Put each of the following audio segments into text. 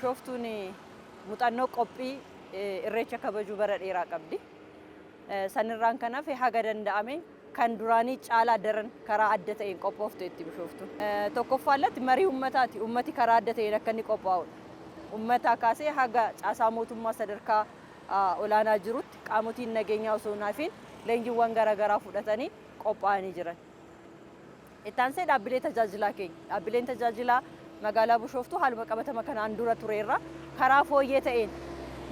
Bishooftuun muuxannoo qophii irreecha kabajuu bara dheeraa qabdi. Sanirraan kanaaf haga danda'ame kan duraanii caalaa daran karaa adda ta'een qophoofteetti Bishooftuun. Tokkoffaallatti marii uummataati. Uummati karaa adda ta'een akka inni qophaa'udha. Uummataa kaasee haga caasaa mootummaa sadarkaa olaanaa jirutti qaamotiin nageenyaa osoo naafiin leenjiiwwan garaagaraa fudhatanii qophaa'anii jiran. Ittaansee dhaabbilee tajaajilaa keenya. Dhaabbileen tajaajilaa magaalaa Bishooftuu haaluma qabatama kanaan dura tureerra karaa fooyyee ta'een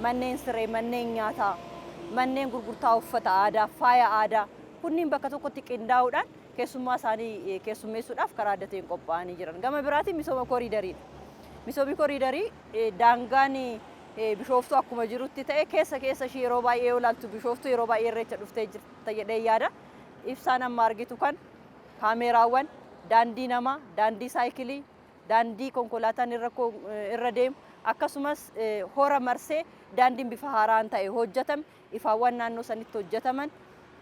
manneen siree, manneen nyaataa, manneen gurgurtaa uffata aadaa, faaya aadaa kunniin bakka tokkotti qindaa'uudhaan keessummaa isaanii keessummeessuudhaaf karaa adda ta'een qophaa'anii jiran. Gama biraatiin misooma kooriidariidha. Misoomni kooriidarii daangaan Bishooftuu akkuma jirutti ta'e keessa ishee yeroo baay'ee olaaltu Bishooftuu yeroo baay'ee irreecha dhuftee jirta jedhee yaada. Ibsaan amma argitu kan kaameraawwan, daandii namaa, daandii saayikilii, daandii konkolaataan irra deemu akkasumas hora marsee daandiin bifa haaraan ta'e hojjetame ifaawwan naannoo sanitti hojjetaman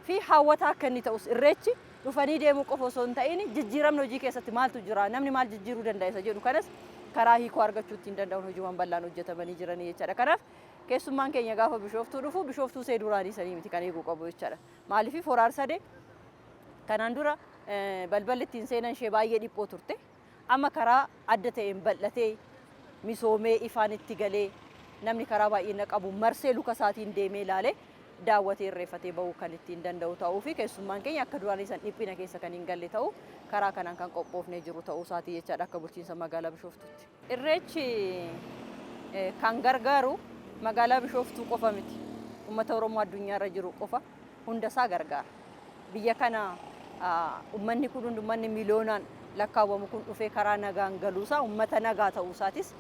fi hawwataa akka inni ta'us irreechi dhufanii deemuu qofa osoo hin ta'in jijjiiramni hojii keessatti maaltu jira namni maal jijjiiruu danda'a isa jedhu kanas karaa hiikoo argachuu ittiin danda'uun hojiiwwan bal'aan hojjetamanii jiranii jechaadha. Kanaaf keessummaan keenya gaafa Bishooftuu dhufu Bishooftuu see duraanii sanii miti kan eeguu qabu jechaadha. Maaliif Horaar Sadee kanaan dura balballi ittiin seenan ishee baay'ee dhiphoo turte. Amma karaa adda ta'een bal'atee misoomee ifaan itti galee namni karaa baay'ina qabu marsee luka isaatiin deemee ilaalee daawwatee irreeffatee bahuu kan ittiin danda'u ta'uu fi keessummaan keenya akka duraanii san dhiphina keessa kan hin galle ta'uu karaa kanaan kan qophoofnee jiru ta'uu isaatii jechaadha akka bulchiinsa magaalaa Bishooftuutti. Irreechi kan gargaaru magaalaa Bishooftuu qofa miti. Uummata Oromoo addunyaarra jiru qofa hundasaa gargaara. Biyya kana uummanni kun hundummanni miliyoonaan lakkaawwamu kun dhufee karaa nagaan galuusaa uummata nagaa ta'uusaatis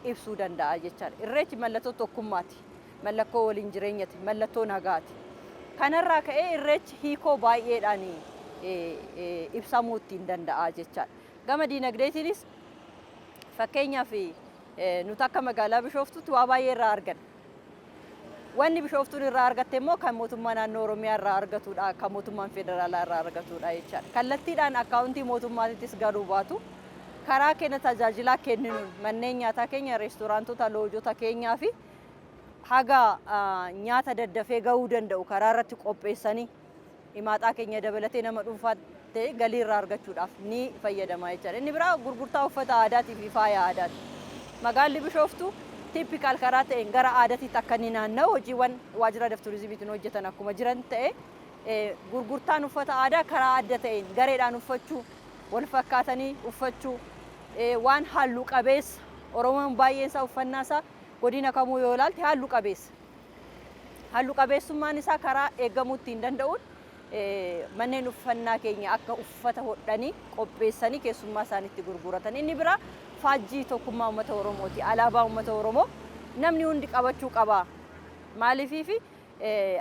ibsuu danda'a jechaadha. Irreechi mallattoo tokkummaati. Mallattoo waliin jireenyaati. Mallattoo nagaati. Kanarraa ka'ee irreechi hiikoo baay'eedhaan ibsamuu ittiin danda'a jechaadha. Gama diinagdeetiinis fakkeenyaaf nuti akka magaalaa Bishooftuutti waa baay'ee irraa arganna. Wanni Bishooftuun irraa argatte immoo kan mootummaa naannoo Oromiyaa irraa argatudha, kan mootummaan federaalaa irraa argatudha jechaadha. Kallattiidhaan akkaawuntii mootummaatittis galuu baatu karaa keenya tajaajilaa kenninuun manneen nyaataa keenya, reestooraantota, loojota keenyaa fi haga nyaata daddafee gahuu danda'u karaa irratti qopheessanii himaaxaa keenya dabalatee nama dhuunfaa ta'e galii irraa argachuudhaaf ni fayyadama jechaadha. Inni biraa gurgurtaa uffata aadaatii fi faaya aadaati. Magaalli Bishooftuu tiipikaal karaa ta'een gara aadaatiitti akka inni naanna'u hojiiwwan waajjira aadaa fi turizimiitiin hojjetan akkuma jiran ta'e gurgurtaan uffata aadaa karaa adda ta'een gareedhaan uffachuu, wal fakkaatanii uffachuu, waan halluu qabeessa Oromoon baay'een isaa uffannaa isaa godina kamuu yoo ilaalte halluu qabeessa. Halluu qabeessummaan isaa karaa eegamuu ittiin danda'uun manneen uffannaa keenya akka uffata hodhanii qopheessanii keessummaa isaaniitti gurguratan. Inni biraa faajjii tokkummaa uummata Oromooti. Alaabaa uummata Oromoo namni hundi qabachuu qaba. Maaliif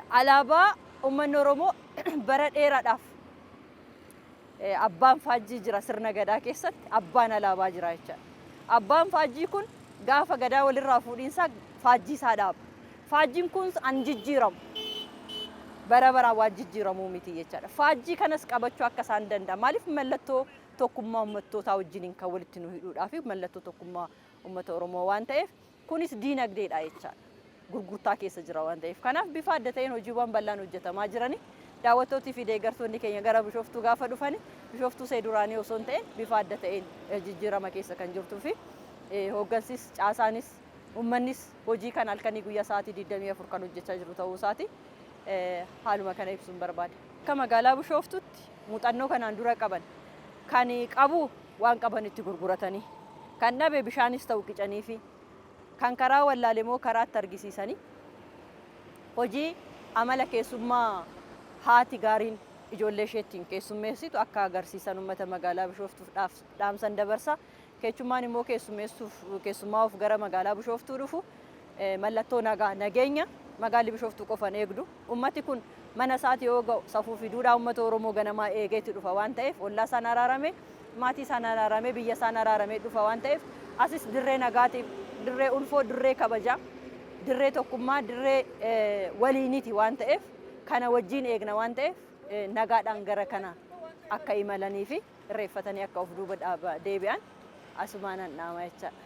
alaabaa uummanni Oromoo bara dheeraadhaaf abbaan faajjii jira sirna gadaa keessatti abbaan alaabaa jira jechaadha. Abbaan faajjii kun gaafa gadaa walirraa fuudhiinsa faajjii isaa dhaaba. Faajjiin kun an jijjiiramu. Bara baraan waan jijjiiramuu miti jechaadha. Faajjii kanas qabachuu akka isaan danda'a. Maaliif mallattoo tokkummaa uummattootaa wajjiniin kan walitti nu hidhuudhaa fi mallattoo tokkummaa uummata Oromoo waan ta'eef kunis diinagdeedha jechaadha. Gurgurtaa keessa jira waan ta'eef. Kanaaf bifa adda ta'een hojiiwwan bal'aan hojjetamaa jirani. Daawwattootii fi deeggartoonni keenya gara Bishooftuu gaafa dhufani Bishooftuu see duraanii osoo hin ta'in bifa adda ta'een jijjiirama keessa kan jirtuu fi hooggansis caasaanis uummannis hojii kan halkanii guyyaa sa'aatii 24 kan hojjechaa jiru ta'uu isaati. Haaluma kana ibsuun barbaada. Akka magaalaa Bishooftuutti muuxannoo kanaan dura qaban kan qabu waan qaban itti gurguratanii kan dhabe bishaanis ta'u qicanii fi kan karaa wallaalee moo karaatti argisiisanii hojii amala keessummaa haati gaariin ijoollee isheettiin keessummeessitu akka agarsiisan uummata magaalaa Bishooftuudhaaf dhaamsan dabarsa. Keessummaan immoo keessummaa of gara magaalaa Bishooftuu dhufu mallattoo nageenya magaalli Bishooftuu qofan eegdu. Uummati kun mana isaati yoo ga'u safuu fi duudhaa uummata Oromoo ganamaa eegeetti dhufa waan ta'eef ollaa isaan araarame, maatii isaan araarame, biyya isaan araarame dhufa waan ta'eef asis dirree nagaatiif, dirree ulfoo, dirree kabajaa, dirree tokkummaa, dirree waliiniti waan ta'eef kana wajjin eegna waan ta'eef nagaadhaan gara kana akka imalanii fi irreeffatanii akka of duuba deebi'an asumaan dhaama jechaadha.